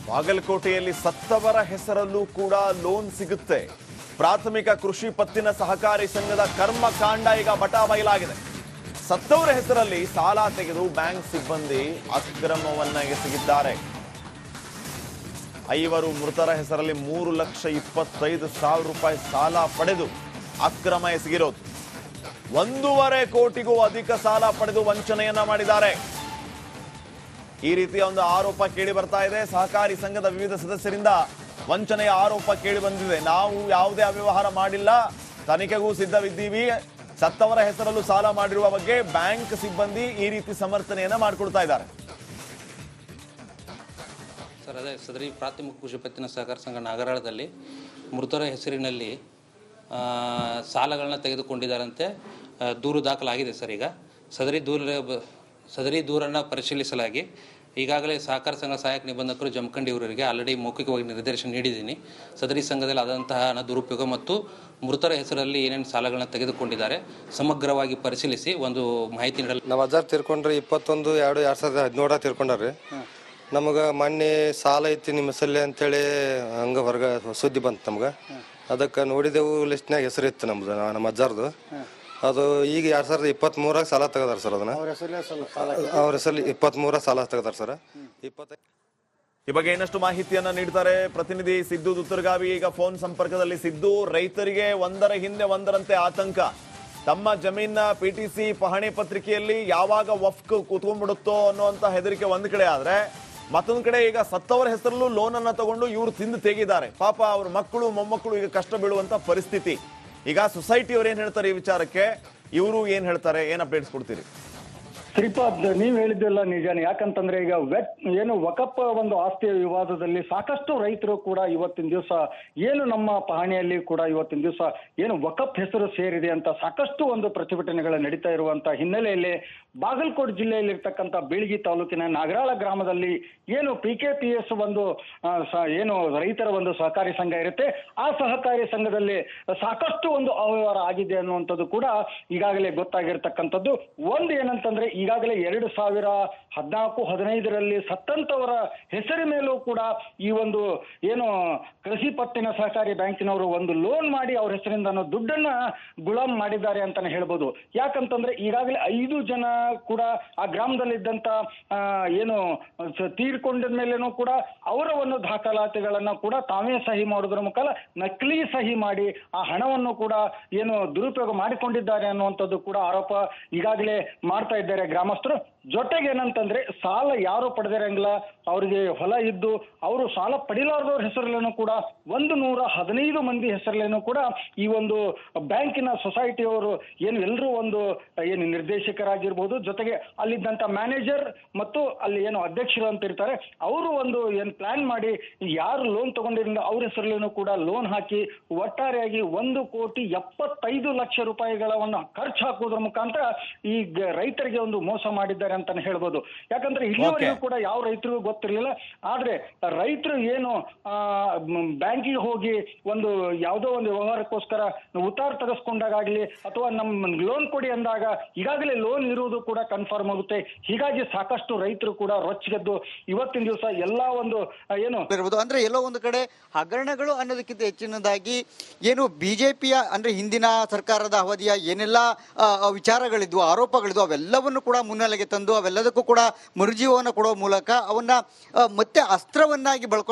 ಬಾಗಲಕೋಟೆಯಲ್ಲಿ ಸತ್ತವರ ಹೆಸರಲ್ಲೂ ಕೂಡ ಲೋನ್ ಸಿಗುತ್ತೆ. ಪ್ರಾಥಮಿಕ ಕೃಷಿ ಪತ್ತಿನ ಸಹಕಾರಿ ಸಂಘದ ಕರ್ಮಕಾಂಡ ಈಗ ಬಟಾಬಯಲಾಗಿದೆ. ಸತ್ತವರ ಹೆಸರಲ್ಲಿ ಸಾಲ ತೆಗೆದು ಬ್ಯಾಂಕ್ ಸಿಬ್ಬಂದಿ ಅಕ್ರಮವನ್ನ ಎಸಗಿದ್ದಾರೆ. 5 ಮೃತರ ಹೆಸರಲ್ಲಿ 3,25,000 ರೂಪಾಯಿ ಸಾಲ ಪಡೆದು ಅಕ್ರಮ ಎಸಗಿರೋದು. 1.5 ಕೋಟಿಗೂ ಅಧಿಕ ಸಾಲ ಪಡೆದು ವಂಚನೆಯನ್ನ ಮಾಡಿದ್ದಾರೆ. ಈ ರೀತಿಯ ಒಂದು ಆರೋಪ ಕೇಳಿ ಬರ್ತಾ ಇದೆ. ಸಹಕಾರಿ ಸಂಘದ ವಿವಿಧ ಸದಸ್ಯರಿಂದ ವಂಚನೆಯ ಆರೋಪ ಕೇಳಿ ಬಂದಿದೆ. ನಾವು ಯಾವುದೇ ಅವ್ಯವಹಾರ ಮಾಡಿಲ್ಲ, ತನಿಖೆಗೂ ಸಿದ್ಧವಿದ್ದೀವಿ, ಸತ್ತವರ ಹೆಸರಲ್ಲೂ ಸಾಲ ಮಾಡಿರುವ ಬಗ್ಗೆ ಬ್ಯಾಂಕ್ ಸಿಬ್ಬಂದಿ ಈ ರೀತಿ ಸಮರ್ಥನೆಯನ್ನ ಮಾಡಿಕೊಡ್ತಾ ಇದ್ದಾರೆ. ಸರ್, ಅದೇ ಸದರಿ ಪ್ರಾಥಮಿಕ ಕೃಷಿ ಪತ್ತಿನ ಸಹಕಾರ ಸಂಘ ನಾಗರಾಳದಲ್ಲಿ ಮೃತರ ಹೆಸರಿನಲ್ಲಿ ಸಾಲಗಳನ್ನ ತೆಗೆದುಕೊಂಡಿದ್ದಾರಂತೆ ದೂರು ದಾಖಲಾಗಿದೆ. ಸರ್, ಈಗ ಸದರಿ ದೂರನ್ನು ಪರಿಶೀಲಿಸಲಾಗಿ ಈಗಾಗಲೇ ಸಹಕಾರ ಸಂಘ ಸಹಾಯಕ ನಿಬಂಧಕರು ಜಮಖಂಡಿ ಇವರಿಗೆ ಆಲ್ರೆಡಿ ಮೌಖಿಕವಾಗಿ ನಿರ್ದೇಶನ ನೀಡಿದ್ದೀನಿ. ಸದರಿ ಸಂಘದಲ್ಲಿ ಆದಂತಹ ಹಣ ದುರುಪಯೋಗ ಮತ್ತು ಮೃತರ ಹೆಸರಲ್ಲಿ ಏನೇನು ಸಾಲಗಳನ್ನ ತೆಗೆದುಕೊಂಡಿದ್ದಾರೆ ಸಮಗ್ರವಾಗಿ ಪರಿಶೀಲಿಸಿ ಒಂದು ಮಾಹಿತಿ ನೀಡಲು. ನಾವು ಅಜ್ಜಾರ್ ತೀರ್ಕೊಂಡ್ರಿ 21/2/2017 ತೀರ್ಕೊಂಡ್ರಿ. ನಮಗೆ ಮೊನ್ನೆ ಸಾಲ ಐತಿ ನಿಮ್ಮ ಹೆಸರಲ್ಲಿ ಅಂತೇಳಿ ಹಂಗೆ ಹೊರಗೆ ಸುದ್ದಿ ಬಂತು ನಮ್ಗೆ. ಅದಕ್ಕೆ ನೋಡಿದೆವು, ಲಿಸ್ಟ್ನಾಗ ಹೆಸರು ಇತ್ತು ನಮ್ದು, ನಮ್ಮ ಅಜ್ಜಾರ್ದು. ಅದು ಈಗ 2023 ಸಾಲ ತೆಗದಾರ ಸರ್. ಅದನ್ನ ಅವ್ರ ಹೆಸರಲ್ಲಿ 23 ಸಾಲ ತೆಗದಾರ ಸರ್. ಈ ಬಗ್ಗೆ ಇನ್ನಷ್ಟು ಮಾಹಿತಿಯನ್ನ ನೀಡ್ತಾರೆ ಪ್ರತಿನಿಧಿ ಸಿದ್ದು ದುತ್ತರ್ಗಾವಿ. ಈಗ ಫೋನ್ ಸಂಪರ್ಕದಲ್ಲಿ ಸಿದ್ದು. ರೈತರಿಗೆ ಒಂದರ ಹಿಂದೆ ಒಂದರಂತೆ ಆತಂಕ. ತಮ್ಮ ಜಮೀನ PTC ಪಹಣಿ ಪತ್ರಿಕೆಯಲ್ಲಿ ಯಾವಾಗ ವಫ್ಕ್ ಕೂತ್ಕೊಂಡ್ಬಿಡುತ್ತೋ ಅನ್ನುವಂತ ಹೆದರಿಕೆ ಒಂದ್ ಕಡೆ ಆದ್ರೆ, ಮತ್ತೊಂದ್ ಕಡೆ ಈಗ ಸತ್ತವರ ಹೆಸರಲ್ಲೂ ಲೋನ್ ಅನ್ನ ತಗೊಂಡು ಇವರು ತಿಂದು ತೆಗಿದ್ದಾರೆ. ಪಾಪ ಅವ್ರ ಮಕ್ಕಳು ಮೊಮ್ಮಕ್ಕಳು ಈಗ ಕಷ್ಟ ಬೀಳುವಂತ ಪರಿಸ್ಥಿತಿ. ಈಗ ಸೊಸೈಟಿ ಅವ್ರು ಏನ್ ಹೇಳ್ತಾರೆ ಈ ವಿಚಾರಕ್ಕೆ, ಇವರು ಏನ್ ಹೇಳ್ತಾರೆ, ಏನ್ ಅಪ್ಡೇಟ್ಸ್ ಕೊಡ್ತೀರಿ? ಶ್ರೀಪಾದ್, ನೀವ್ ಹೇಳಿದ್ದೆಲ್ಲ ನಿಜಾನೆ. ಯಾಕಂತಂದ್ರೆ ಈಗ ಏನು ವಕಫ್ ಒಂದು ಆಸ್ತಿಯ ವಿವಾದದಲ್ಲಿ ಸಾಕಷ್ಟು ರೈತರು ಕೂಡ ಇವತ್ತಿನ ದಿವಸ ಏನು ನಮ್ಮ ಪಹಣಿಯಲ್ಲಿ ಕೂಡ ಇವತ್ತಿನ ದಿವಸ ಏನು ವಕಫ್ ಹೆಸರು ಸೇರಿದೆ ಅಂತ ಸಾಕಷ್ಟು ಒಂದು ಪ್ರತಿಭಟನೆಗಳು ನಡೀತಾ ಇರುವಂತ ಹಿನ್ನೆಲೆಯಲ್ಲಿ ಬಾಗಲಕೋಟೆ ಜಿಲ್ಲೆಯಲ್ಲಿರ್ತಕ್ಕಂಥ ಬೀಳಗಿ ತಾಲೂಕಿನ ನಾಗರಾಳ ಗ್ರಾಮದಲ್ಲಿ ಏನು PKPS ಒಂದು ಏನು ರೈತರ ಒಂದು ಸಹಕಾರಿ ಸಂಘ ಇರುತ್ತೆ, ಆ ಸಹಕಾರಿ ಸಂಘದಲ್ಲಿ ಸಾಕಷ್ಟು ಒಂದು ಅವ್ಯವಹಾರ ಆಗಿದೆ ಅನ್ನುವಂಥದ್ದು ಕೂಡ ಈಗಾಗಲೇ ಗೊತ್ತಾಗಿರ್ತಕ್ಕಂಥದ್ದು. ಒಂದು ಏನಂತಂದ್ರೆ ಈಗಾಗಲೇ 2014-15ರಲ್ಲಿ ಸತ್ತಂತವರ ಹೆಸರ ಮೇಲೂ ಕೂಡ ಈ ಒಂದು ಏನು ಕೃಷಿ ಪತ್ತಿನ ಸಹಕಾರಿ ಬ್ಯಾಂಕಿನವರು ಒಂದು ಲೋನ್ ಮಾಡಿ ಅವ್ರ ಹೆಸರಿಂದ ದುಡ್ಡನ್ನ ಗುಲಾಮ್ ಮಾಡಿದ್ದಾರೆ ಅಂತಾನೆ ಹೇಳ್ಬೋದು. ಯಾಕಂತಂದ್ರೆ ಈಗಾಗಲೇ 5 ಜನ ಕೂಡ ಆ ಗ್ರಾಮದಲ್ಲಿದ್ದಂತ ಏನು ತೀರ್ಕೊಂಡ ಮೇಲೇನೂ ಕೂಡ ಅವರ ಒಂದು ದಾಖಲಾತಿಗಳನ್ನ ಕೂಡ ತಾವೇ ಸಹಿ ಮಾಡೋದ್ರ ಮುಖಾಂತರ ನಕಲಿ ಸಹಿ ಮಾಡಿ ಆ ಹಣವನ್ನು ಕೂಡ ಏನು ದುರುಪಯೋಗ ಮಾಡಿಕೊಂಡಿದ್ದಾರೆ ಅನ್ನುವಂಥದ್ದು ಕೂಡ ಆರೋಪ ಈಗಾಗಲೇ ಮಾಡ್ತಾ ಇದ್ದಾರೆ ಗ್ರಾಮಸ್ಥರು. ಜೊತೆಗೆ ಏನಂತಂದ್ರೆ ಸಾಲ ಯಾರು ಪಡೆದಿರಂಗಿಲ್ಲ, ಅವ್ರಿಗೆ ಹೊಲ ಇದ್ದು ಅವರು ಸಾಲ ಪಡಿಲಾರ್ದವ್ರ ಹೆಸರಲ್ಲೇನು ಕೂಡ 115 ಮಂದಿ ಹೆಸರಲ್ಲೇನು ಕೂಡ ಈ ಒಂದು ಬ್ಯಾಂಕಿನ ಸೊಸೈಟಿಯವರು ಏನು ಎಲ್ಲರೂ ಒಂದು ಏನು ನಿರ್ದೇಶಕರಾಗಿರ್ಬೋದು, ಜೊತೆಗೆ ಅಲ್ಲಿದ್ದಂತ ಮ್ಯಾನೇಜರ್ ಮತ್ತು ಅಲ್ಲಿ ಏನು ಅಧ್ಯಕ್ಷರು ಅಂತ ಇರ್ತಾರೆ, ಅವರು ಒಂದು ಏನು ಪ್ಲಾನ್ ಮಾಡಿ ಯಾರು ಲೋನ್ ತಗೊಂಡಿರಿಂದ ಅವ್ರ ಹೆಸರಲ್ಲೇನು ಕೂಡ ಲೋನ್ ಹಾಕಿ ಒಟ್ಟಾರೆಯಾಗಿ 1,75,00,000 ರೂಪಾಯಿಗಳನ್ನ ಖರ್ಚು ಹಾಕೋದ್ರ ಮುಖಾಂತರ ಈ ರೈತರಿಗೆ ಒಂದು ಮೋಸ ಮಾಡಿದ್ದಾರೆ ಅಂತಾನೆ ಹೇಳ್ಬೋದು. ಯಾಕಂದ್ರೆ ಇಲ್ಲಿವರೆಗೂ ಕೂಡ ಯಾವ ರೈತರಿಗೂ ಗೊತ್ತಿರಲಿಲ್ಲ. ಆದ್ರೆ ರೈತರು ಏನು ಬ್ಯಾಂಕಿಗೆ ಹೋಗಿ ಒಂದು ಯಾವುದೋ ಒಂದು ವ್ಯವಹಾರಕ್ಕೋಸ್ಕರ ಉತ್ತಾರ ತೆಗೆಸ್ಕೊಂಡಾಗಲಿ ಅಥವಾ ನಮ್ಮ ಲೋನ್ ಕೊಡಿ ಅಂದಾಗ ಈಗಾಗಲೇ ಲೋನ್ ಇರುವುದು ಕೂಡ ಕನ್ಫರ್ಮ್ ಆಗುತ್ತೆ. ಹೀಗಾಗಿ ಸಾಕಷ್ಟು ರೈತರು ಕೂಡ ರೊಚ್ಚಿಗೆದ್ದು ಇವತ್ತಿನ ದಿವಸ ಎಲ್ಲಾ ಒಂದು ಏನು ಇರಬಹುದು ಅಂದ್ರೆ ಎಲ್ಲೋ ಒಂದು ಕಡೆ ಹಗರಣಗಳು ಅನ್ನೋದಕ್ಕಿಂತ ಹೆಚ್ಚಿನದಾಗಿ ಏನು ಬಿಜೆಪಿಯ ಅಂದ್ರೆ ಹಿಂದಿನ ಸರ್ಕಾರದ ಅವಧಿಯ ಏನೆಲ್ಲ ವಿಚಾರಗಳಿದ್ವು, ಆರೋಪಗಳಿದ್ವು, ಅವೆಲ್ಲವನ್ನು ಕೂಡ ಮುನ್ನೆಲೆಗೆ ತಂದು ಅವೆಲ್ಲದಕ್ಕೂ ಕೂಡ ಮರುಜೀವವನ್ನು ಕೊಡುವ ಮೂಲಕ ಅವನ್ನ ಮತ್ತೆ ಅಸ್ತ್ರವನ್ನಾಗಿ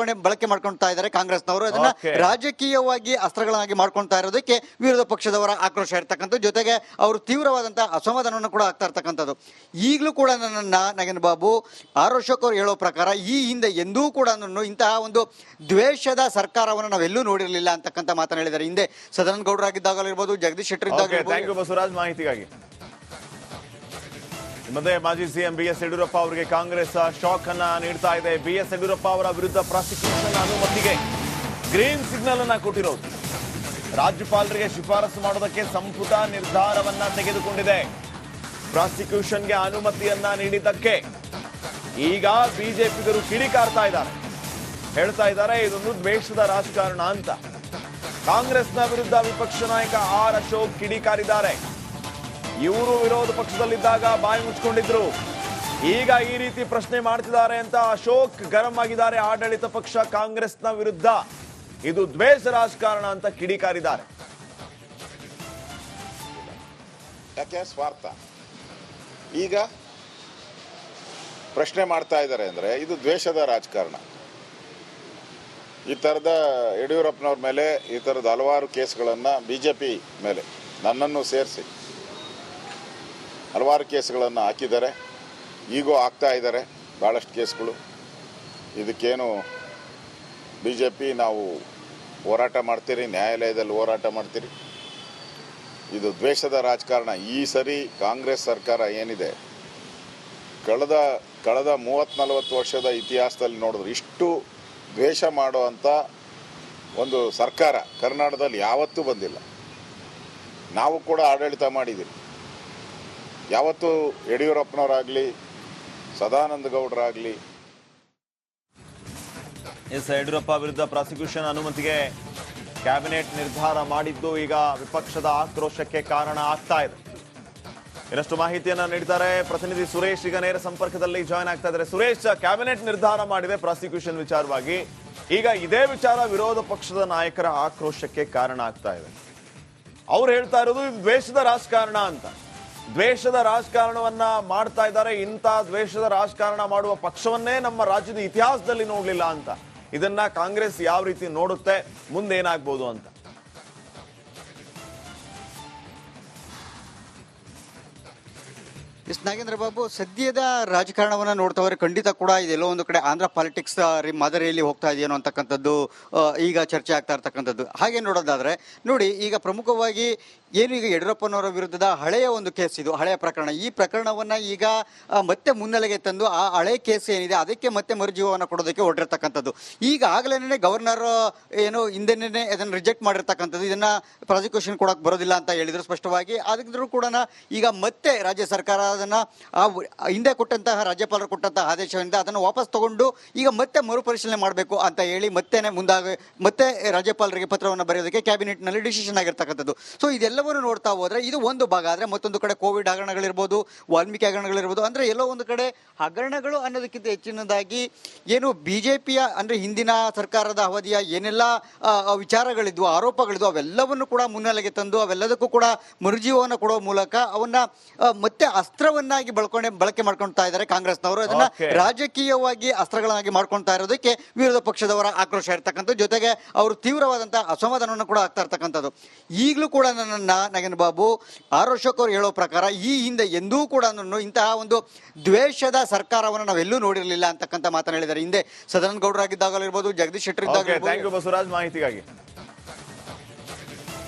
ಬಳಕೆ ಮಾಡ್ಕೊಳ್ತಾ ಇದ್ದಾರೆ ಕಾಂಗ್ರೆಸ್ನವರು. ಅದನ್ನ ರಾಜಕೀಯವಾಗಿ ಅಸ್ತ್ರಗಳನ್ನಾಗಿ ಮಾಡ್ಕೊಳ್ತಾ ಇರೋದಕ್ಕೆ ವಿರೋಧ ಪಕ್ಷದವರ ಆಕ್ರೋಶ ಇರ್ತಕ್ಕಂಥ, ಜೊತೆಗೆ ಅವರು ತೀವ್ರವಾದಂತಹ ಅಸಮಾಧಾನವನ್ನು ಕೂಡ ಆಗ್ತಾ ಇರ್ತಕ್ಕಂಥದ್ದು. ಈಗಲೂ ಕೂಡ ನಗೇನ್ ಬಾಬು ಆರ್ ಅಶೋಕ್ ಅವರು ಹೇಳೋ ಪ್ರಕಾರ ಈ ಹಿಂದೆ ಎಂದೂ ಕೂಡ ಇಂತಹ ಒಂದು ದ್ವೇಷದ ಸರ್ಕಾರವನ್ನು ನಾವೆಲ್ಲೂ ನೋಡಿರಲಿಲ್ಲ ಅಂತಕ್ಕಂಥ ಮಾತನ್ನ ಹೇಳಿದ್ದಾರೆ. ಹಿಂದೆ ಸದಾನಂದ ಗೌಡರಾಗಿದ್ದಾಗಲಿರ್ಬೋದು, ಜಗದೀಶ್ ಶೆಟ್ಟರ್ ಇದ್ದಾಗ. ಬಸವರಾಜ್ ಮಾಹಿತಿಗಾಗಿ. ಮತ್ತೆ ಮಾಜಿ ಸಿಎಂ BS ಯಡಿಯೂರಪ್ಪ ಅವರಿಗೆ ಕಾಂಗ್ರೆಸ್ ಶಾಕ್ ಅನ್ನ ನೀಡ್ತಾ ಇದೆ. BS ಯಡಿಯೂರಪ್ಪ ಅವರ ವಿರುದ್ಧ ಪ್ರಾಸಿಕ್ಯೂಷನ್ ಅನುಮತಿಗೆ ಗ್ರೀನ್ ಸಿಗ್ನಲ್ ಅನ್ನ ಕೊಟ್ಟಿರೋದು. ರಾಜ್ಯಪಾಲರಿಗೆ ಶಿಫಾರಸು ಮಾಡೋದಕ್ಕೆ ಸಂಪುಟ ನಿರ್ಧಾರವನ್ನ ತೆಗೆದುಕೊಂಡಿದೆ. ಪ್ರಾಸಿಕ್ಯೂಷನ್ಗೆ ಅನುಮತಿಯನ್ನ ನೀಡಿದ್ದಕ್ಕೆ ಈಗ ಬಿಜೆಪಿಗರು ಕಿಡಿಕಾರ್ತಾ ಇದ್ದಾರೆ, ಹೇಳ್ತಾ ಇದ್ದಾರೆ ಇದೊಂದು ದ್ವೇಷದ ರಾಜಕಾರಣ ಅಂತ. ಕಾಂಗ್ರೆಸ್ನ ವಿರುದ್ಧ ವಿಪಕ್ಷ ನಾಯಕ ಆರ್ ಅಶೋಕ್ ಕಿಡಿಕಾರಿದ್ದಾರೆ. ಇವರು ವಿರೋಧ ಪಕ್ಷದಲ್ಲಿದ್ದಾಗ ಬಾಯಿ ಮುಚ್ಕೊಂಡಿದ್ರು. ಈಗ ಈ ರೀತಿ ಪ್ರಶ್ನೆ ಮಾಡ್ತಿದ್ದಾರೆ ಅಂತ ಅಶೋಕ್ ಗರಂ ಆಗಿದ್ದಾರೆ. ಆಡಳಿತ ಪಕ್ಷ ಕಾಂಗ್ರೆಸ್ನ ವಿರುದ್ಧ ಇದು ದ್ವೇಷ ರಾಜಕಾರಣ ಅಂತ ಕಿಡಿಕಾರಿದ್ದಾರೆ. ಯಾಕೆ ಸ್ವಾರ್ಥ ಈಗ ಪ್ರಶ್ನೆ ಮಾಡ್ತಾ ಇದ್ದಾರೆ ಅಂದರೆ ಇದು ದ್ವೇಷದ ರಾಜಕಾರಣ. ಈ ಥರದ ಯಡಿಯೂರಪ್ಪನವ್ರ ಮೇಲೆ ಈ ಥರದ ಹಲವಾರು ಕೇಸ್ಗಳನ್ನು BJP ಮೇಲೆ ನನ್ನನ್ನು ಸೇರಿಸಿ ಹಲವಾರು ಕೇಸ್ಗಳನ್ನು ಹಾಕಿದ್ದಾರೆ. ಈಗೂ ಆಗ್ತಾ ಇದ್ದಾರೆ ಭಾಳಷ್ಟು ಕೇಸ್ಗಳು. ಇದಕ್ಕೇನು BJP ನಾವು ಹೋರಾಟ ಮಾಡ್ತೀರಿ, ನ್ಯಾಯಾಲಯದಲ್ಲಿ ಹೋರಾಟ ಮಾಡ್ತೀರಿ. ಇದು ದ್ವೇಷದ ರಾಜಕಾರಣ. ಈ ಸರಿ ಕಾಂಗ್ರೆಸ್ ಸರ್ಕಾರ ಏನಿದೆ ಕಳೆದ 30-40 ವರ್ಷದ ಇತಿಹಾಸದಲ್ಲಿ ನೋಡಿದ್ರೆ ಇಷ್ಟು ದ್ವೇಷ ಮಾಡುವಂಥ ಒಂದು ಸರ್ಕಾರ ಕರ್ನಾಟಕದಲ್ಲಿ ಯಾವತ್ತೂ ಬಂದಿಲ್ಲ. ನಾವು ಕೂಡ ಆಡಳಿತ ಮಾಡಿದ್ದೀವಿ. ಯಾವತ್ತೂ ಯಡಿಯೂರಪ್ಪನವರಾಗಲಿ ಸದಾನಂದ ಗೌಡರಾಗಲಿ ಯಡಿಯೂರಪ್ಪ ವಿರುದ್ಧ ಪ್ರಾಸಿಕ್ಯೂಷನ್ ಅನುಮತಿಗೆ ಕ್ಯಾಬಿನೆಟ್ ನಿರ್ಧಾರ ಮಾಡಿದ್ದು ಈಗ ವಿಪಕ್ಷದ ಆಕ್ರೋಶಕ್ಕೆ ಕಾರಣ ಆಗ್ತಾ ಇದೆ. ಇನ್ನಷ್ಟು ಮಾಹಿತಿಯನ್ನ ನೀಡ್ತಾರೆ ಪ್ರತಿನಿಧಿ ಸುರೇಶ್. ಈಗ ನೇರ ಸಂಪರ್ಕದಲ್ಲಿ ಜಾಯ್ನ್ ಆಗ್ತಾ ಇದ್ದಾರೆ. ಸುರೇಶ್, ಕ್ಯಾಬಿನೆಟ್ ನಿರ್ಧಾರ ಮಾಡಿದೆ ಪ್ರಾಸಿಕ್ಯೂಷನ್ ವಿಚಾರವಾಗಿ. ಈಗ ಇದೇ ವಿಚಾರ ವಿರೋಧ ಪಕ್ಷದ ನಾಯಕರ ಆಕ್ರೋಶಕ್ಕೆ ಕಾರಣ ಆಗ್ತಾ ಇದೆ. ಅವ್ರು ಹೇಳ್ತಾ ಇರೋದು ಇದು ದ್ವೇಷದ ರಾಜಕಾರಣ ಅಂತ. ದ್ವೇಷದ ರಾಜಕಾರಣವನ್ನ ಮಾಡ್ತಾ ಇದ್ದಾರೆ. ಇಂಥ ದ್ವೇಷದ ರಾಜಕಾರಣ ಮಾಡುವ ಪಕ್ಷವನ್ನೇ ನಮ್ಮ ರಾಜ್ಯದ ಇತಿಹಾಸದಲ್ಲಿ ನೋಡ್ಲಿಲ್ಲ ಅಂತ. ಇದನ್ನ ಕಾಂಗ್ರೆಸ್ ಯಾವ ರೀತಿ ನೋಡುತ್ತೆ, ಮುಂದೆ ಏನಾಗ್ಬೋದು ಅಂತ? ನಾಗೇಂದ್ರ ಬಾಬು, ಸದ್ಯದ ರಾಜಕಾರಣವನ್ನ ನೋಡ್ತವ್ರೆ ಖಂಡಿತ ಕೂಡ ಇದೆಲ್ಲೋ ಒಂದು ಕಡೆ ಆಂಧ್ರ ಪಾಲಿಟಿಕ್ಸ್ ಮಾದರಿಯಲ್ಲಿ ಹೋಗ್ತಾ ಇದೆಯೇನೋ ಅಂತಕ್ಕಂಥದ್ದು ಈಗ ಚರ್ಚೆ ಆಗ್ತಾ ಇರ್ತಕ್ಕಂಥದ್ದು. ಹಾಗೆ ನೋಡೋದಾದ್ರೆ ನೋಡಿ, ಈಗ ಪ್ರಮುಖವಾಗಿ ಏನು ಈಗ ಯಡಿಯೂರಪ್ಪನವರ ವಿರುದ್ಧದ ಹಳೆಯ ಒಂದು ಕೇಸ್, ಇದು ಹಳೆಯ ಪ್ರಕರಣ. ಈ ಪ್ರಕರಣವನ್ನ ಈಗ ಮತ್ತೆ ಮುನ್ನೆಲೆಗೆ ತಂದು ಆ ಹಳೆ ಕೇಸ್ ಏನಿದೆ ಅದಕ್ಕೆ ಮತ್ತೆ ಮರುಜೀವವನ್ನು ಕೊಡೋದಕ್ಕೆ ಹೊರಟಿರ್ತಕ್ಕಂಥದ್ದು. ಈಗ ಆಗಲೇ ಗವರ್ನರ್ ಏನು ಹಿಂದೆನೇ ಅದನ್ನು ರಿಜೆಕ್ಟ್ ಮಾಡಿರ್ತಕ್ಕಂಥದ್ದು. ಇದನ್ನ ಪ್ರಾಸಿಕ್ಯೂಷನ್ ಕೊಡಕ್ಕೆ ಬರೋದಿಲ್ಲ ಅಂತ ಹೇಳಿದ್ರು ಸ್ಪಷ್ಟವಾಗಿ. ಆದ್ರೂ ಕೂಡ ಈಗ ಮತ್ತೆ ರಾಜ್ಯ ಸರ್ಕಾರ ಅದನ್ನ ಹಿಂದೆ ಕೊಟ್ಟಂತಹ ರಾಜ್ಯಪಾಲರು ಕೊಟ್ಟಂತಹ ಆದೇಶದಿಂದ ಅದನ್ನು ವಾಪಸ್ ತಗೊಂಡು ಈಗ ಮತ್ತೆ ಮರುಪರಿಶೀಲನೆ ಮಾಡಬೇಕು ಅಂತ ಹೇಳಿ ಮತ್ತೆ ರಾಜ್ಯಪಾಲರಿಗೆ ಪತ್ರವನ್ನು ಬರೆಯೋದಕ್ಕೆ ಕ್ಯಾಬಿನೆಟ್ನಲ್ಲಿ ಡಿಸಿಷನ್ ಆಗಿರ್ತಕ್ಕಂಥದ್ದು. ಸೊ ಇದೆಲ್ಲವನ್ನು ನೋಡ್ತಾ ಹೋದ್ರೆ ಇದು ಒಂದು ಭಾಗ. ಆದರೆ ಮತ್ತೊಂದು ಕಡೆ ಕೋವಿಡ್ ಹಗರಣಗಳಿರ್ಬೋದು, ವಾಲ್ಮೀಕಿ ಹಗರಣಗಳಿರ್ಬೋದು, ಅಂದ್ರೆ ಎಲ್ಲೋ ಒಂದು ಕಡೆ ಹಗರಣಗಳು ಅನ್ನೋದಕ್ಕಿಂತ ಹೆಚ್ಚಿನದಾಗಿ ಏನು ಬಿಜೆಪಿಯ ಅಂದ್ರೆ ಹಿಂದಿನ ಸರ್ಕಾರದ ಅವಧಿಯ ಏನೆಲ್ಲ ವಿಚಾರಗಳಿದ್ವು, ಆರೋಪಗಳಿದ್ವು, ಅವೆಲ್ಲವನ್ನು ಕೂಡ ಮುನ್ನೆಲೆಗೆ ತಂದು ಅವೆಲ್ಲದಕ್ಕೂ ಕೂಡ ಮರುಜೀವವನ್ನು ಕೊಡುವ ಮೂಲಕ ಅವನ್ನ ಮತ್ತೆ ಅಸ್ತ್ರವನ್ನಾಗಿ ಬಳಕೆ ಮಾಡ್ಕೊಳ್ತಾ ಇದ್ದಾರೆ ಕಾಂಗ್ರೆಸ್ನವರು. ಅದನ್ನ ರಾಜಕೀಯವಾಗಿ ಅಸ್ತ್ರಗಳನ್ನಾಗಿ ಮಾಡ್ಕೊಳ್ತಾ ಇರೋದಕ್ಕೆ ವಿರೋಧ ಪಕ್ಷದವರ ಆಕ್ರೋಶ ಇರ್ತಕ್ಕಂಥದ್ದು. ಜೊತೆಗೆ ಅವರು ತೀವ್ರವಾದಂತಹ ಅಸಮಾಧಾನವನ್ನು ಕೂಡ ಆಗ್ತಾ ಇರ್ತಕ್ಕಂಥದ್ದು. ಈಗಲೂ ಕೂಡ ನಾಗೇಂದ್ರ ಬಾಬು, ಅಶೋಕ್ ಅವರು ಹೇಳೋ ಪ್ರಕಾರ ಈ ಹಿಂದೆ ಎಂದೂ ಕೂಡ ಇಂತಹ ಒಂದು ದ್ವೇಷದ ಸರ್ಕಾರವನ್ನು ನಾವೆಲ್ಲೂ ನೋಡಿರಲಿಲ್ಲ ಅಂತಕ್ಕಂಥ ಮಾತನ್ನ ಹೇಳಿದ್ದಾರೆ. ಹಿಂದೆ ಸದಾನಂದ ಗೌಡರಾಗಿದ್ದಾಗಲಿರ್ಬೋದು, ಜಗದೀಶ್ ಶೆಟ್ಟರ್ ಇದ್ದಾಗ. ಬಸವರಾಜ್ ಮಾಹಿತಿಗಾಗಿ